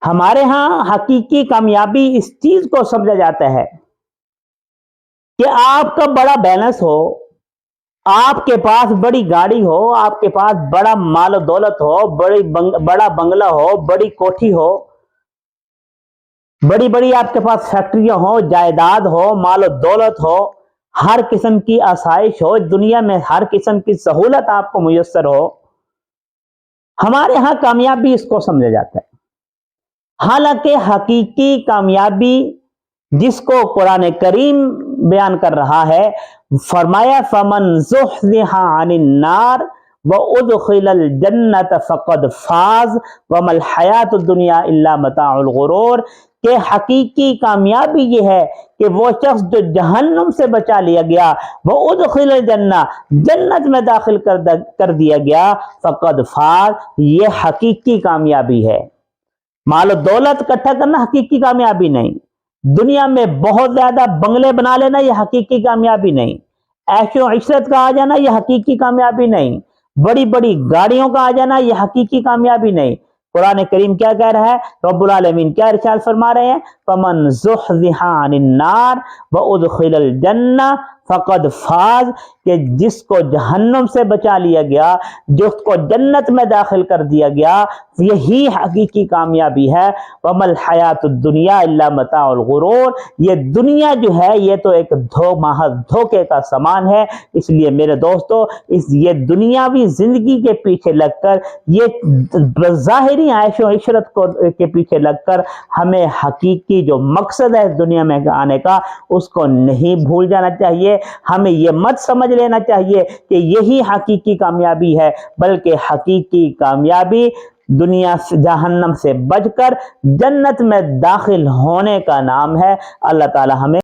ہمارے ہاں حقیقی کامیابی اس چیز کو سمجھا جاتا ہے کہ آپ کا بڑا بیلنس ہو، آپ کے پاس بڑی گاڑی ہو، آپ کے پاس بڑا مال و دولت ہو، بڑا بنگلہ ہو، بڑی کوٹھی ہو، بڑی بڑی آپ کے پاس فیکٹریاں ہو، جائیداد ہو، مال و دولت ہو، ہر قسم کی آسائش ہو، دنیا میں ہر قسم کی سہولت آپ کو میسر ہو۔ ہمارے ہاں کامیابی اس کو سمجھا جاتا ہے۔ حالانکہ حقیقی کامیابی جس کو قرآن کریم بیان کر رہا ہے، فرمایا فَمَنْ زُحْزِحَ عَنِ النَّارِ وَأُدْخِلَ الْجَنَّةَ فَقَدْ فَازَ وَمَا الْحَيَاةُ الدُّنْيَا إِلَّا مَتَاعُ الْغُرُورِ، کہ حقیقی کامیابی یہ ہے کہ وہ شخص جو جہنم سے بچا لیا گیا، وہ ادخل الجنہ، جنت میں داخل کر دیا گیا، فقد فاز، یہ حقیقی کامیابی ہے۔ مال و دولت اکٹھا کرنا حقیقی کامیابی نہیں، دنیا میں بہت زیادہ بنگلے بنا لینا یہ حقیقی کامیابی نہیں، عیش و عشرت کا آ جانا یہ حقیقی کامیابی نہیں، بڑی بڑی گاڑیوں کا آ جانا یہ حقیقی کامیابی نہیں۔ قرآن کریم کیا کہہ رہا ہے؟ رب العالمین کیا ارشاد فرما رہے ہیں؟ فَمَنْ زُحْزِحَ عَنِ النَّارِ وَأُدْخِلَ الْجَنَّةَ فَقَدْ فَازَ، کہ جس کو جہنم سے بچا لیا گیا، جس کو جنت میں داخل کر دیا گیا، یہی حقیقی کامیابی ہے۔ وَمَا الْحَيَاةُ الدُّنْيَا إِلَّا مَتَاعُ الْغُرُورِ، یہ دنیا جو ہے یہ تو ایک محض دھوکے کا سامان ہے۔ اس لیے میرے دوستو، یہ دنیاوی زندگی کے پیچھے لگ کر، یہ ظاہری عیش و عشرت کے پیچھے لگ کر ہمیں حقیقی جو مقصد ہے دنیا میں آنے کا، اس کو نہیں بھول جانا چاہیے۔ ہمیں یہ مت سمجھ لینا چاہیے کہ یہی حقیقی کامیابی ہے، بلکہ حقیقی کامیابی دنیا سے، جہنم سے بچ کر جنت میں داخل ہونے کا نام ہے۔ اللہ تعالی ہمیں